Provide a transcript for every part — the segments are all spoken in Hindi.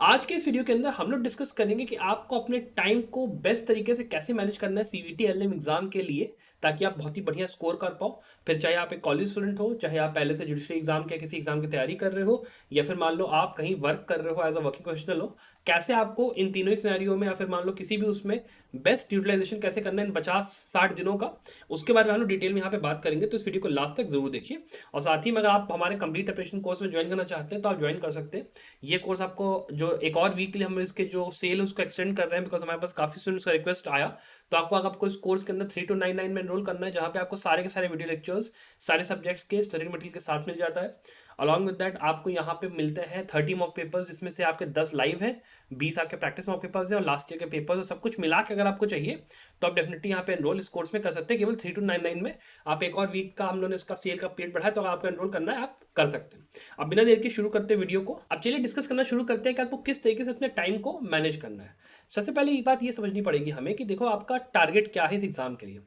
आज के इस वीडियो के अंदर हम लोग डिस्कस करेंगे कि आपको अपने टाइम को बेस्ट तरीके से कैसे मैनेज करना है सीवीटी एलएम एग्जाम के लिए, ताकि आप बहुत ही बढ़िया स्कोर कर पाओ। फिर चाहे आप एक कॉलेज स्टूडेंट हो, चाहे आप पहले से जुडिशरी एग्जाम के किसी एग्जाम की तैयारी कर रहे हो, या फिर मान लो आप कहीं वर्क कर रहे हो एज अ वर्किंग प्रोफेशनल हो, कैसे आपको इन तीनों ही सिनेरियो में या फिर मान लो किसी भी उसमें बेस्ट यूटिलाइजेशन कैसे करना है इन 50-60 दिनों का, उसके बारे में हम लोग डिटेल में यहाँ पे बात करेंगे। तो इस वीडियो को लास्ट तक जरूर देखिए। और साथ ही में अगर आप हमारे कंप्लीट प्रिपरेशन कोर्स में ज्वाइन करना चाहते हैं तो आप ज्वाइन कर सकते हैं। ये कोर्स आपको जो एक और वीक के लिए हम इसके जो सेल है उसको एक्सटेंड कर रहे हैं, बिकॉज हमारे पास काफी स्टूडेंट्स का रिक्वेस्ट आया। तो आपको इस कोर्स के अंदर 3299 में एनरोल करना है, जहाँ पे आपको सारे के सारे वीडियो लेक्चर्स सारे सब्जेक्ट्स के स्टडी मटेरियल के साथ मिल जाता है। अलॉन्ग विद दैट आपको यहाँ पे मिलते हैं 30 मॉक पेपर्स, जिसमें से आपके 10 लाइव हैं, 20 आपके प्रैक्टिस मॉक पेपर्स हैं और लास्ट ईयर के पेपर्स, और सब कुछ मिला के अगर आपको चाहिए तो आप डेफिनेटली यहाँ पे एनरोल इस कोर्स में कर सकते हैं। केवल 3299 में आप एक और वीक का हम लोगों ने इसका सेल का पीरियड बढ़ाया, तो अगर आपको एनरोल करना है आप कर सकते हैं। अब बिना देर के शुरू करते हैं वीडियो को। अब चलिए डिस्कस करना शुरू करते हैं कि आपको किस तरीके से अपने टाइम को मैनेज करना है। सबसे पहले एक बात ये समझनी पड़ेगी हमें कि देखो आपका टारगेट क्या है इस एग्जाम के लिए।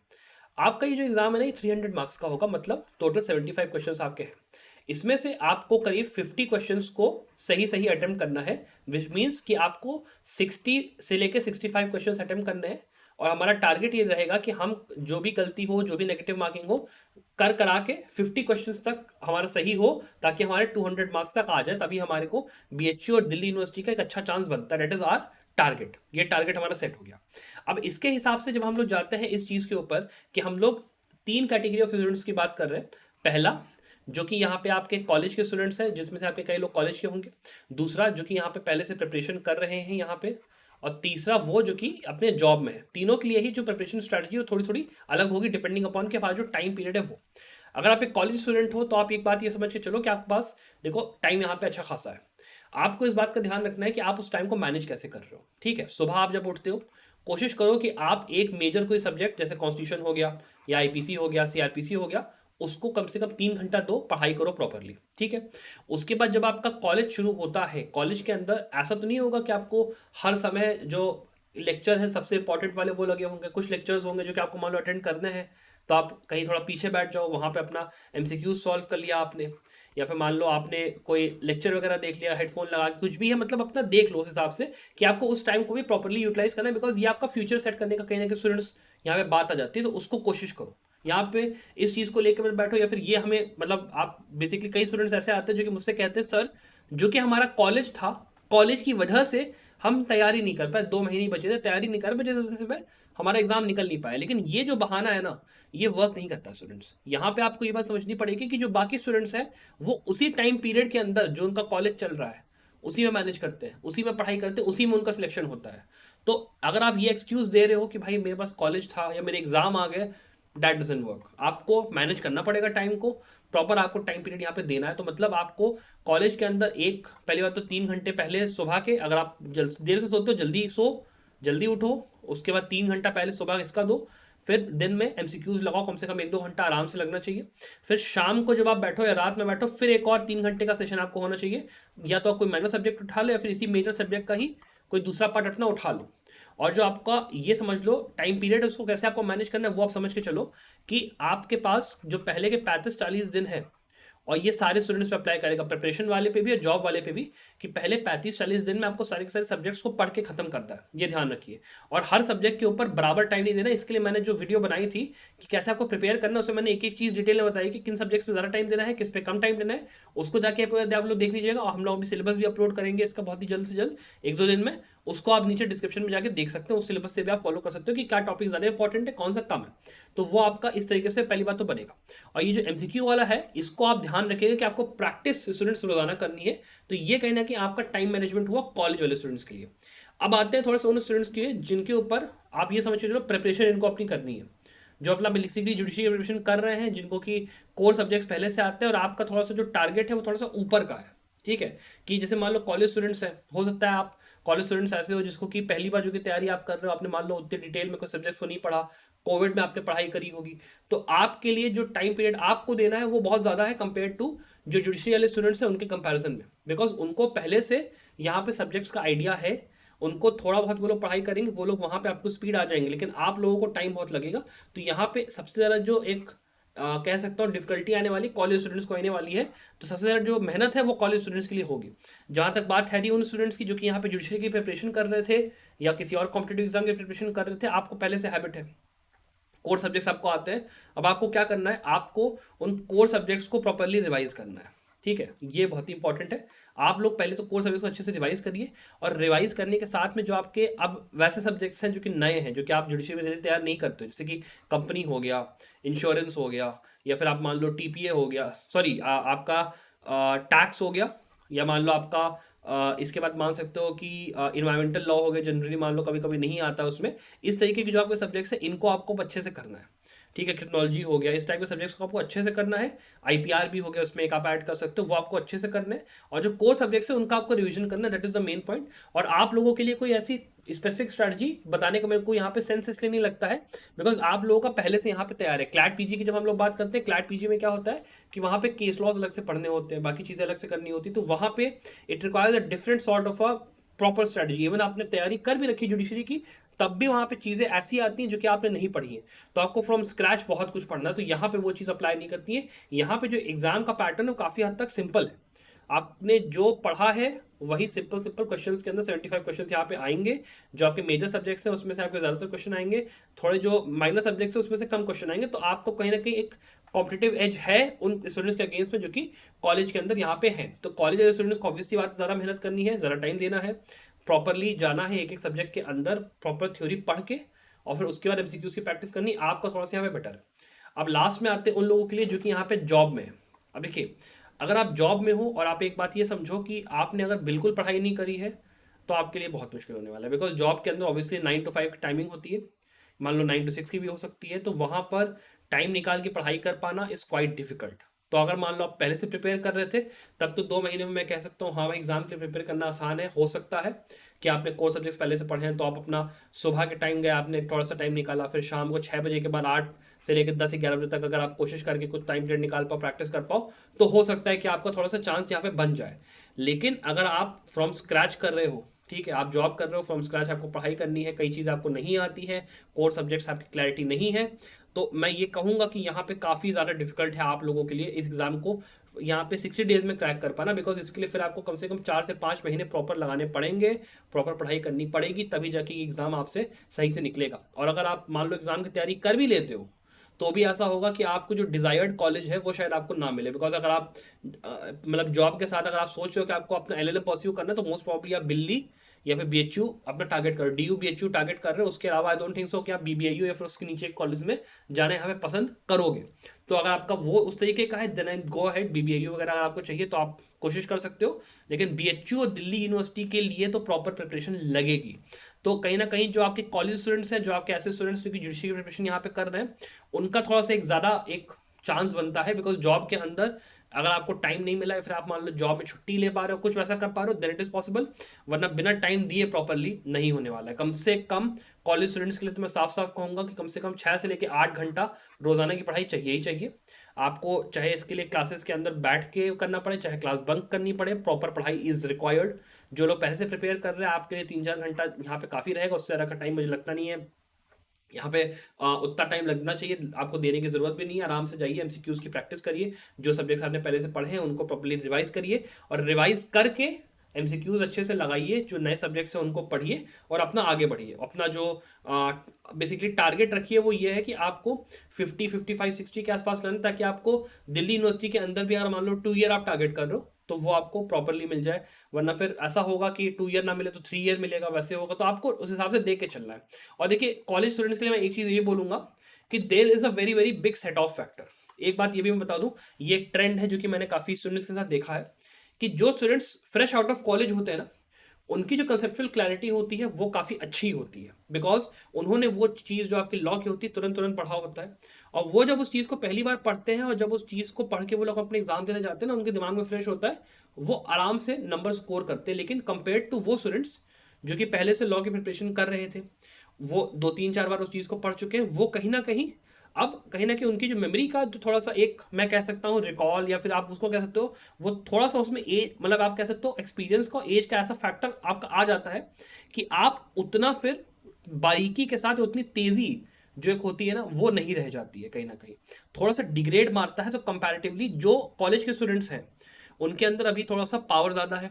आपका ये जो एग्जाम है ना, ये 300 मार्क्स का होगा, मतलब टोटल 75 क्वेश्चन आपके हैं। इसमें से आपको करीब 50 क्वेश्चंस को सही सही अटेम्प्ट करना है, विच मीन्स कि आपको 60 से लेके 65 क्वेश्चंस अटेम्प्ट करने हैं। और हमारा टारगेट ये रहेगा कि हम जो भी गलती हो, जो भी नेगेटिव मार्किंग हो, कर करा के 50 क्वेश्चंस तक हमारा सही हो, ताकि हमारे 200 मार्क्स तक आ जाए। तभी हमारे को बीएचयू और दिल्ली यूनिवर्सिटी का एक अच्छा चांस बनता है। That is our target. ये टारगेट हमारा सेट हो गया। अब इसके हिसाब से जब हम लोग जाते हैं इस चीज के ऊपर कि हम लोग 3 कैटेगरी ऑफ स्टूडेंट्स की बात कर रहे हैं। पहला, जो कि यहाँ पे आपके कॉलेज के स्टूडेंट्स हैं, जिसमें से आपके कई लोग कॉलेज के होंगे। दूसरा, जो कि यहाँ पे पहले से प्रिपरेशन कर रहे हैं यहाँ पे। और तीसरा, वो जो कि अपने जॉब में है। तीनों के लिए ही जो प्रिपरेशन स्ट्रैटेजी थोड़ी थोड़ी अलग होगी, डिपेंडिंग अपॉन के पास जो टाइम पीरियड है वो। अगर आप एक कॉलेज स्टूडेंट हो तो आप एक बात ये समझ के चलो कि आपके पास देखो टाइम यहाँ पे अच्छा खासा है। आपको इस बात का ध्यान रखना है कि आप उस टाइम को मैनेज कैसे कर रहे हो। ठीक है, सुबह आप जब उठते हो, कोशिश करो कि आप एक मेजर कोई सब्जेक्ट जैसे कॉन्स्टिट्यूशन हो गया, या आईपीसी हो गया, सीआरपीसी हो गया, उसको कम से कम 3 घंटा दो, पढ़ाई करो प्रॉपरली। ठीक है। उसके बाद जब आपका कॉलेज शुरू होता है, कॉलेज के अंदर ऐसा तो नहीं होगा कि आपको हर समय जो लेक्चर है सबसे इंपॉर्टेंट वाले वो लगे होंगे। कुछ लेक्चर्स होंगे जो कि आपको मान लो अटेंड करने हैं, तो आप कहीं थोड़ा पीछे बैठ जाओ, वहां पे अपना एमसीक्यूज सॉल्व कर लिया आपने, या फिर मान लो आपने कोई लेक्चर वगैरह देख लिया, हेडफोन लगा के, कुछ भी है, मतलब अपना देख लो उस हिसाब से कि आपको उस टाइम को भी प्रॉपरली यूटिलाइज करना है। बिकॉज ये आपका फ्यूचर सेट करने का कहीं ना कहीं स्टूडेंट्स यहाँ पे बात आ जाती है, तो उसको कोशिश करो यहाँ पे इस चीज को लेकर मत बैठो। या फिर ये हमें मतलब आप बेसिकली कई स्टूडेंट्स ऐसे आते हैं जो कि मुझसे कहते हैं सर, जो कि हमारा कॉलेज था, कॉलेज की वजह से हम तैयारी नहीं कर पाए, 2 महीने बचे थे, तैयारी नहीं कर पाए, जैसे से हमारा एग्जाम निकल नहीं पाया। लेकिन ये जो बहाना है ना, ये वर्क नहीं करता स्टूडेंट्स। यहाँ पे आपको ये बात समझनी पड़ेगी कि जो बाकी स्टूडेंट्स हैं वो उसी टाइम पीरियड के अंदर जो उनका कॉलेज चल रहा है उसी में मैनेज करते हैं, उसी में पढ़ाई करते हैं, उसी में उनका सिलेक्शन होता है। तो अगर आप ये एक्सक्यूज दे रहे हो कि भाई मेरे पास कॉलेज था या मेरे एग्जाम आ गए, दैट डजंट वर्क। आपको मैनेज करना पड़ेगा टाइम को प्रॉपर। आपको टाइम पीरियड यहाँ पे देना है, तो मतलब आपको कॉलेज के अंदर एक पहली बात तो 3 घंटे पहले सुबह के, अगर आप देर से सोते हो जल्दी सो, जल्दी उठो। उसके बाद 3 घंटा पहले सुबह इसका दो। फिर दिन में एमसीक्यूज लगाओ, कम से कम 1-2 घंटा आराम से लगना चाहिए। फिर शाम को जब आप बैठो या रात में बैठो, फिर एक और 3 घंटे का सेशन आपको होना चाहिए। या तो आप कोई माइनर सब्जेक्ट उठा लो, या फिर इसी मेजर सब्जेक्ट का ही कोई दूसरा पार्ट अपना उठा लो। और जो आपका ये समझ लो टाइम पीरियड है, उसको कैसे आपको मैनेज करना है वो आप समझ के चलो कि आपके पास जो पहले के 35-40 दिन है, और ये सारे स्टूडेंट्स पे अप्लाई करेगा, प्रिपरेशन वाले पे भी और जॉब वाले पे भी, कि पहले 35-40 दिन में आपको सारे के सारे सब्जेक्ट्स को पढ़ के खत्म करता है। ये ध्यान रखिए। और हर सब्जेक्ट के ऊपर बराबर टाइम नहीं देना। इसके लिए मैंने जो वीडियो बनाई थी कि कैसे आपको प्रिपेयर करना है, उसमें मैंने एक एक चीज डिटेल में बताई कि किन सब्जेक्ट्स पे ज्यादा टाइम देना है, किस पे कम टाइम देना है। उसको जाके आप लोग देख लीजिएगा। और हम लोग अभी सिलेबस भी अपलोड करेंगे इसका बहुत ही जल्द से जल्द, 1-2 दिन में। उसको आप नीचे डिस्क्रिप्शन में जाके देख सकते हो, उस सिलेबस से भी आप फॉलो कर सकते हो कि क्या टॉपिक ज्यादा इंपॉर्टेंट है, कौन सा कम है। तो वो आपका इस तरीके से पहली बात तो बनेगा। और ये जो एमसीक्यू वाला है, इसको आप ध्यान रखिएगा कि आपको प्रैक्टिस स्टूडेंट्स रोजाना करनी है। तो ये कहना कि आपका टाइम मैनेजमेंट हुआ कॉलेज वाले स्टूडेंट्स के लिए। अब आते हैं थोड़ा सा उन स्टूडेंट्स के लिए जिनके ऊपर आप ये समझ चलो प्रिपरेशन इनको अपनी करनी है, जो अपना बेसिकली जुडिशरी प्रिपरेशन कर रहे हैं, जिनको की कोर सब्जेक्ट्स पहले से आते हैं, और आपका थोड़ा सा जो टारगेट है वो थोड़ा सा ऊपर का है। ठीक है, कि जैसे मान लो कॉलेज स्टूडेंट्स हैं, हो सकता है आप कॉलेज स्टूडेंट्स ऐसे हो जिसको कि पहली बार जो की तैयारी आप कर रहे हो, आपने मान लो उतने डिटेल में कोई सब्जेक्ट्स को नहीं पढ़ा, कोविड में आपने पढ़ाई करी होगी, तो आपके लिए जो टाइम पीरियड आपको देना है वो बहुत ज्यादा है कंपेयर टू जो जुडिशरी वाले स्टूडेंट्स हैं उनके कंपैरिजन में। बिकॉज उनको पहले से यहाँ पे सब्जेक्ट्स का आइडिया है, उनको थोड़ा बहुत वो लोग पढ़ाई करेंगे, वो लोग वहां पे आपको स्पीड आ जाएंगे, लेकिन आप लोगों को टाइम बहुत लगेगा। तो यहाँ पे सबसे ज्यादा जो एक कह सकता हूँ डिफिकल्टी आने वाली कॉलेज स्टूडेंट्स को आने वाली है। तो सबसे ज़्यादा जो मेहनत है वो कॉलेज स्टूडेंट्स के लिए होगी। जहाँ तक बात है उन स्टूडेंट्स की जो कि यहाँ पे जुडिशरी की प्रिपरेशन कर रहे थे या किसी और कॉम्पिटेटिव एग्जाम की प्रिपरेशन कर रहे थे, आपको पहले से हैबिट है, कोर सब्जेक्ट्स आपको आते हैं। अब आपको क्या करना है, आपको उन कोर सब्जेक्ट्स को प्रॉपरली रिवाइज करना है। ठीक है, ये बहुत ही इंपॉर्टेंट है। आप लोग पहले तो कोर सब्जेक्ट्स को अच्छे से रिवाइज करिए, और रिवाइज करने के साथ में जो आपके अब वैसे सब्जेक्ट्स हैं जो कि नए हैं, जो कि आप जुडिशरी में तैयार नहीं करते, जैसे कि कंपनी हो गया, इंश्योरेंस हो गया, या फिर आप मान लो टीपीए हो गया, सॉरी आपका टैक्स हो गया, या मान लो आपका इसके बाद मान सकते हो कि इन्वायरमेंटल लॉ हो गया, जनरली मान लो कभी कभी नहीं आता उसमें। इस तरीके के जो आपके सब्जेक्ट्स हैं इनको आपको अच्छे से करना है। ठीक है, क्रिमिनोलॉजी हो गया, इस टाइप के सब्जेक्ट्स को आपको अच्छे से करना है। आईपीआर भी हो गया, उसमें एक आप ऐड कर सकते हो, वो आपको अच्छे से करना है। और जो कोर सब्जेक्ट्स है उनका आपको रिवीजन करना है, that is the main point. और आप लोगों के लिए कोई ऐसी स्पेसिफिक स्ट्रैटेजी बताने का मेरे को यहाँ पे सेंस इसलिए नहीं लगता है, बिकॉज आप लोगों का पहले से यहाँ पे तैयार है। क्लैट पीजी की जब हम लोग बात करते हैं, क्लैट पीजी में क्या होता है कि वहाँ पे केस लॉज अलग से पढ़ने होते हैं, बाकी चीज़ें अलग से करनी होती है, तो वहाँ पे it requires a different sort of a proper strategy. Even आपने तैयारी कर भी रखी जुडिशरी की, तब भी वहाँ पे चीज़ें ऐसी आती हैं जो कि आपने नहीं पढ़ी है, तो आपको फ्रॉम स्क्रैच बहुत कुछ पढ़ना है। तो यहाँ पे वो चीज़ अप्लाई नहीं करती है। यहाँ पे जो एग्जाम का पैटर्न है वो काफ़ी हद तक सिंपल है। आपने जो पढ़ा है वही सिंपल सिंपल क्वेश्चंस के अंदर 75 क्वेश्चंस यहाँ पे आएंगे। जो आपके मेजर सब्जेक्ट्स हैं उसमें से आपके ज़्यादातर क्वेश्चन आएंगे, थोड़े जो माइनर सब्जेक्ट्स हैं उसमें से कम क्वेश्चन आएंगे। तो आपको कहीं ना कहीं एक कॉम्पिटेटिव एज है उन स्टूडेंट्स के अगेंस्ट में जो कि कॉलेज के अंदर यहाँ पे हैं। तो कॉलेज के स्टूडेंट्स को ऑब्वियसली बात ज़्यादा मेहनत करनी है, ज़्यादा टाइम देना है, प्रॉपरली जाना है एक एक सब्जेक्ट के अंदर, प्रॉपर थ्योरी पढ़ के, और फिर उसके बाद एमसीक्यूज की प्रैक्टिस करनी। आपका थोड़ा सा यहाँ पे बेटर है। अब लास्ट में आते हैं उन लोगों के लिए जो कि यहाँ पे जॉब में है। अब देखिए, अगर आप जॉब में हो और आप एक बात ये समझो कि आपने अगर बिल्कुल पढ़ाई नहीं करी है, तो आपके लिए बहुत मुश्किल होने वाला है। बिकॉज जॉब के अंदर ऑब्वियसली 9 to 5 की टाइमिंग होती है, मान लो 9 to 6 की भी हो सकती है, तो वहाँ पर टाइम निकाल के पढ़ाई कर पाना इज़ क्वाइट डिफिकल्ट। तो अगर मान लो आप पहले से प्रिपेयर कर रहे थे, तब तो 2 महीने में मैं कह सकता हूँ हाँ भाई एग्जाम के लिए प्रिपेयर करना आसान है। हो सकता है कि आपने कोर सब्जेक्ट्स पहले से पढ़े हैं, तो आप अपना सुबह के टाइम गए, आपने थोड़ा सा टाइम निकाला, फिर शाम को 6 बजे के बाद 8 से लेकर 10 11 बजे तक अगर आप कोशिश करके कुछ टाइम पीरियड निकाल पाओ, प्रैक्टिस कर पाओ, तो हो सकता है कि आपका थोड़ा सा चांस यहाँ पे बन जाए। लेकिन अगर आप फ्रॉम स्क्रैच कर रहे हो, ठीक है, आप जॉब कर रहे हो फ्रॉम स्क्रैच, आपको पढ़ाई करनी है, कई चीज़ आपको नहीं आती है, कोर सब्जेक्ट्स आपकी क्लैरिटी नहीं है, तो मैं ये कहूँगा कि यहाँ पे काफ़ी ज़्यादा डिफिकल्ट है आप लोगों के लिए इस एग्ज़ाम को यहाँ पे 60 डेज में क्रैक कर पाना। बिकॉज इसके लिए फिर आपको कम से कम 4 से 5 महीने प्रॉपर लगाने पड़ेंगे, प्रॉपर पढ़ाई करनी पड़ेगी, तभी जाके एग्ज़ाम आपसे सही से निकलेगा। और अगर आप मान लो एग्ज़ाम की तैयारी कर भी लेते हो, तो भी ऐसा होगा कि आपको जो डिजायर्ड कॉलेज है वो शायद आपको ना मिले। बिकॉज अगर आप मतलब जॉब के साथ अगर आप सोच रहे हो कि आपको अपना एलएलएम परस्यू करना है, तो मोस्ट प्रॉब्ली आप दिल्ली या फिर बीएचयू अपना टारगेट कर, डीयू बीएचयू टारगेट कर रहे हो। उसके अलावा आई डोंट थिंक सो कि आप बीबीआईयू या फिर उसके नीचे कॉलेज में जाना यहाँ पे पसंद करोगे। तो अगर आपका वो उस तरीके का है, देन गो अहेड, बीबीआईयू वगैरह अगर आपको चाहिए तो आप कोशिश कर सकते हो। लेकिन बीएचयू और दिल्ली यूनिवर्सिटी के लिए तो प्रॉपर प्रिपरेशन लगेगी। तो कहीं ना कहीं जो आपके कॉलेज स्टूडेंट्स हैं, जो आपके ऐसे स्टूडेंट्स जो कि जुडिशरी प्रिपरेशन यहाँ पे कर रहे हैं, उनका थोड़ा सा एक ज़्यादा एक चांस बनता है। बिकॉज जॉब के अंदर अगर आपको टाइम नहीं मिला है, फिर आप मान लो जॉब में छुट्टी ले पा रहे हो, कुछ वैसा कर पा रहे हो, देन इट इज पॉसिबल। वरना बिना टाइम दिए प्रॉपरली नहीं होने वाला है। कम से कम कॉलेज स्टूडेंट्स के लिए तो मैं साफ साफ कहूंगा कि कम से कम 6 से लेकर 8 घंटा रोजाना की पढ़ाई चाहिए ही चाहिए आपको। चाहे इसके लिए क्लासेस के अंदर बैठ के करना पड़े, चाहे क्लास बंक करनी पड़े, प्रॉपर पढ़ाई इज रिक्वायर्ड। जो लोग पहले से प्रिपेयर कर रहे हैं, आपके लिए 3-4 घंटा यहाँ पे काफ़ी रहेगा, उससे ज़्यादा का टाइम मुझे लगता नहीं है यहाँ पे उतना टाइम लगना चाहिए। आपको देने की जरूरत भी नहीं है, आराम से जाइए, एमसीक्यूज की प्रैक्टिस करिए, जो सब्जेक्ट्स आपने पहले से पढ़े हैं उनको प्रॉपर्ली रिवाइज करिए, और रिवाइज करके एमसीक्यूज अच्छे से लगाइए। जो नए सब्जेक्ट्स हैं उनको पढ़िए और अपना आगे बढ़िए। अपना जो बेसिकली टारगेट रखिए वो ये है कि आपको 50, 55, 60 के आसपास लाना, ताकि आपको दिल्ली यूनिवर्सिटी के अंदर भी अगर मान लो 2 ईयर आप टारगेट कर रहे हो, तो वो आपको प्रॉपरली मिल जाए। वरना फिर ऐसा होगा कि 2 ईयर ना मिले तो 3 ईयर मिलेगा, वैसे होगा। तो आपको उस हिसाब से देख के चलना है। और देखिए, कॉलेज स्टूडेंट्स के लिए मैं एक चीज़ ये बोलूंगा कि there is a very very big set of factor. एक बात ये भी मैं बता दूं, ये एक ट्रेंड है जो कि मैंने काफ़ी स्टूडेंट्स के साथ देखा है, कि जो students fresh out of college होते हैं ना, उनकी जो कंसेप्चुअल क्लैरिटी होती है वो काफ़ी अच्छी होती है। बिकॉज उन्होंने वो चीज़ जो आपकी लॉ की होती है तुरंत तुरंत पढ़ा होता है, और वो जब उस चीज़ को पहली बार पढ़ते हैं और जब उस चीज़ को पढ़ के वो लोग अपने एग्जाम देने जाते हैं ना, उनके दिमाग में फ्रेश होता है, वो आराम से नंबर स्कोर करते हैं। लेकिन कंपेयर टू वो स्टूडेंट्स जो कि पहले से लॉ की प्रिपरेशन कर रहे थे, वो 2-3-4 बार उस चीज़ को पढ़ चुके हैं, वो कहीं ना कहीं अब कहीं ना कहीं उनकी जो मेमोरी का जो थोड़ा सा एक मैं कह सकता हूँ रिकॉल, या फिर आप उसको कह सकते हो, वो थोड़ा सा उसमें एज, मतलब आप कह सकते हो एक्सपीरियंस का, एज का ऐसा फैक्टर आपका आ जाता है कि आप उतना फिर बारीकी के साथ, उतनी तेजी जो एक होती है ना, वो नहीं रह जाती है, कहीं ना कहीं थोड़ा सा डिग्रेड मारता है। तो कंपैरेटिवली जो कॉलेज के स्टूडेंट्स हैं उनके अंदर अभी थोड़ा सा पावर ज़्यादा है,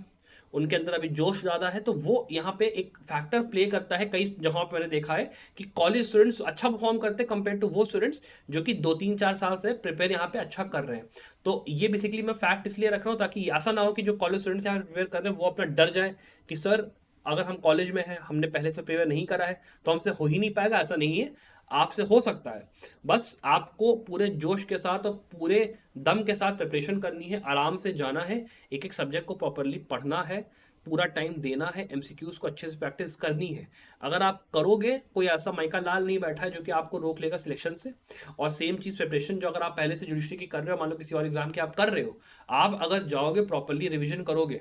उनके अंदर अभी जोश ज़्यादा है, तो वो यहाँ पे एक फैक्टर प्ले करता है। कई जगहों पे मैंने देखा है कि कॉलेज स्टूडेंट्स अच्छा परफॉर्म करते हैं कंपेयर टू वो स्टूडेंट्स जो कि 2 3 4 साल से प्रिपेयर यहाँ पे अच्छा कर रहे हैं। तो ये बेसिकली मैं फैक्ट इसलिए रख रहा हूँ ताकि ऐसा ना हो कि जो कॉलेज स्टूडेंट्स यहाँ प्रिपेयर कर रहे हैं वो अपना डर जाए कि सर अगर हम कॉलेज में हैं, हमने पहले से प्रिपेयर नहीं करा है तो हमसे हो ही नहीं पाएगा। ऐसा नहीं है, आपसे हो सकता है। बस आपको पूरे जोश के साथ और पूरे दम के साथ प्रिपरेशन करनी है, आराम से जाना है, एक एक सब्जेक्ट को प्रॉपरली पढ़ना है, पूरा टाइम देना है, एमसीक्यूज को अच्छे से प्रैक्टिस करनी है। अगर आप करोगे, कोई ऐसा माइका लाल नहीं बैठा है जो कि आपको रोक लेगा सिलेक्शन से। और सेम चीज़ प्रिपरेशन जो अगर आप पहले से जुडिशरी की कर रहे हो, मान लो किसी और एग्जाम की आप कर रहे हो, आप अगर जाओगे प्रॉपरली रिविजन करोगे,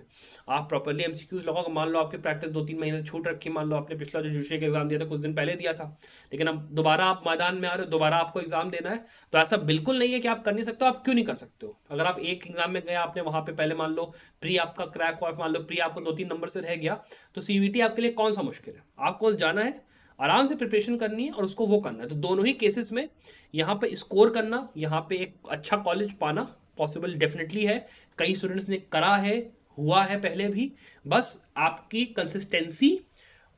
आप प्रॉपरली एमसीक्यूज लगाओगे, मान लो आपकी प्रैक्टिस 2 3 महीने से छूट रखी, मान लो आपने पिछला जो जुडिशरी का एग्जाम दिया था कुछ दिन पहले दिया था, लेकिन अब दोबारा आप मैदान में आ रहे हो, दोबारा आपको एग्जाम देना है, तो ऐसा बिल्कुल नहीं है कि आप कर नहीं सकते हो। आप क्यों नहीं कर सकते हो? अगर आप एक एग्जाम में गए, आपने वहां पे पहले मान लो प्री आपका क्रैक हुआ, मान लो प्री आपको 2 3 नंबर से रह गया, तो सीवीटी आपके लिए कौन सा मुश्किल है? आपको जाना है, आराम से प्रिपरेशन करनी है और उसको वो करना है। तो दोनों ही केसेस में यहाँ पे स्कोर करना, यहाँ पे एक अच्छा कॉलेज पाना पॉसिबल डेफिनेटली है। कई स्टूडेंट्स ने करा है, हुआ है पहले भी। बस आपकी कंसिस्टेंसी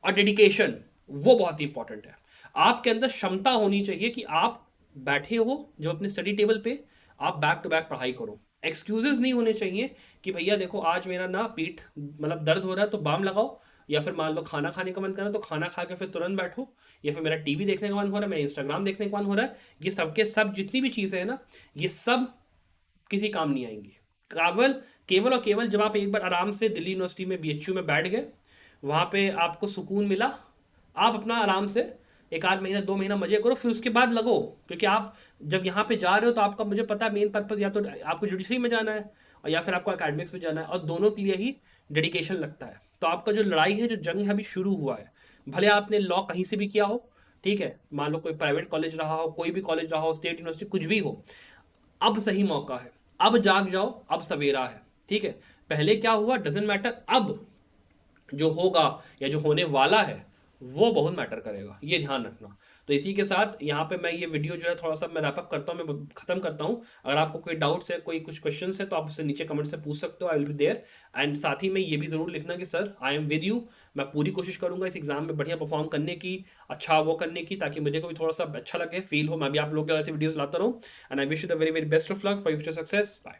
और डेडिकेशन वो बहुत ही इंपॉर्टेंट है। आपके अंदर क्षमता होनी चाहिए कि आप बैठे हो जो अपने स्टडी टेबल पे, आप बैक टू बैक पढ़ाई करो। एक्सक्यूजेस नहीं होने चाहिए कि भैया देखो आज मेरा ना पीठ मतलब दर्द हो रहा है तो बाम लगाओ, या फिर मान लो खाना खाने का मन कर रहा है तो खाना खा के फिर तुरंत बैठो, या फिर मेरा टीवी देखने का मन हो रहा है, मेरा इंस्टाग्राम देखने का मन हो रहा है। ये सबके सब जितनी भी चीज़ें हैं ना, ये सब किसी काम नहीं आएंगी। केवल केवल और केवल जब आप एक बार आराम से दिल्ली यूनिवर्सिटी में बीएचयू में बैठ गए, वहाँ पे आपको सुकून मिला, आप अपना आराम से 1 आध महीना 2 महीना मजे करो, फिर उसके बाद लगो। क्योंकि आप जब यहाँ पे जा रहे हो तो आपका, मुझे पता है, मेन पर्पज या तो आपको जुडिशरी में जाना है और या फिर आपको एकेडमिक्स में जाना है, और दोनों के लिए ही डेडिकेशन लगता है। तो आपका जो लड़ाई है, जो जंग है, अभी शुरू हुआ है। भले आपने लॉ कहीं से भी किया हो, ठीक है, मान लो कोई प्राइवेट कॉलेज रहा हो, कोई भी कॉलेज रहा हो, स्टेट यूनिवर्सिटी कुछ भी हो, अब सही मौका है, अब जाग जाओ, अब सवेरा है। ठीक है, पहले क्या हुआ डजेंट मैटर, अब जो होगा या जो होने वाला है वो बहुत मैटर करेगा, ये ध्यान रखना। तो इसी के साथ यहाँ पे मैं ये वीडियो जो है थोड़ा सा मैं रैपअप करता हूँ, मैं खत्म करता हूँ। अगर आपको कोई डाउट्स है, कोई कुछ क्वेश्चन है, तो आप उससे नीचे कमेंट से पूछ सकते हो, I will be there. And साथ ही में ये भी जरूर लिखना कि sir I am with you, मैं पूरी कोशिश करूंगा इस एग्जाम में बढ़िया परफॉर्म करने की, अच्छा वो करने की, ताकि मुझे को भी थोड़ा सा अच्छा लगे, फील हो, मैं भी आप लोगों के ऐसे वीडियोस लाता रहूँ। And I wish you the very very best of luck for future success. Bye.